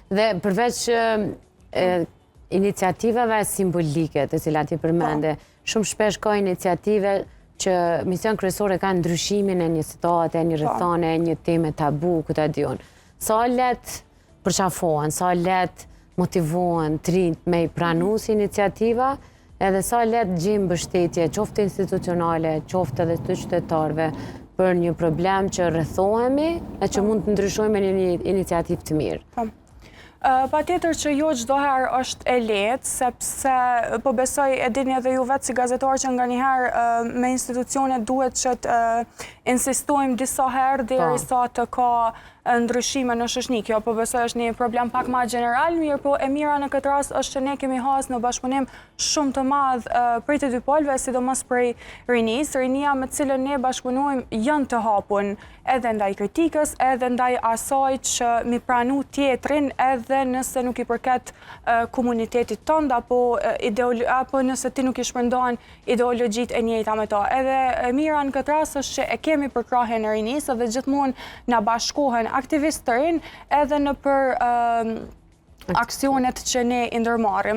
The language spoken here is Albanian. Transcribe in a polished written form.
Dhe përveç iniciativave simbolike të cilat i përmende, shumë shpesh ka iniciative që mision kryesore ka ndryshimin e një situate, një rrethone, një teme tabu, ku ta diun. Sa let përqafohen, sa let motivohen të rinjt me i pranu si iniciativa, edhe sa let gjejmë mbështetje, qoftë institucionale, qoftë edhe të qytetarëve, për një problem që rrethohemi e që mund të ndryshojmë në një iniciativë të mirë. Pa tjetër që jo çdo herë është e lehtë, sepse po besoj e dini edhe ju vetë si gazetar që nga njëherë me institucionet duhet që të insistojmë disa herë derisa të ka ndryshime në shoqëni. Kjo po besoj është një problem pak më general, mirë po e mira në këtë rast është që ne kemi hasë në bashkëpunim shumë të madh prej të dy palëve, sidomos prej rinisë. Rinia me cilën ne bashkëpunojmë janë të hapun edhe ndaj kritikës, edhe ndaj asaj që mi pranu tjetrin, edhe nëse nuk i përket komunitetit tënd, apo nëse ti nuk i shpërndan ideologjit e njëjta me ta. Edhe e mira në këtë rast është që e kemi përkrahjen e rinisë dhe gjithmonë na bashkohen aktivistë të rinë edhe në për aksionet që ne i ndërmarrim.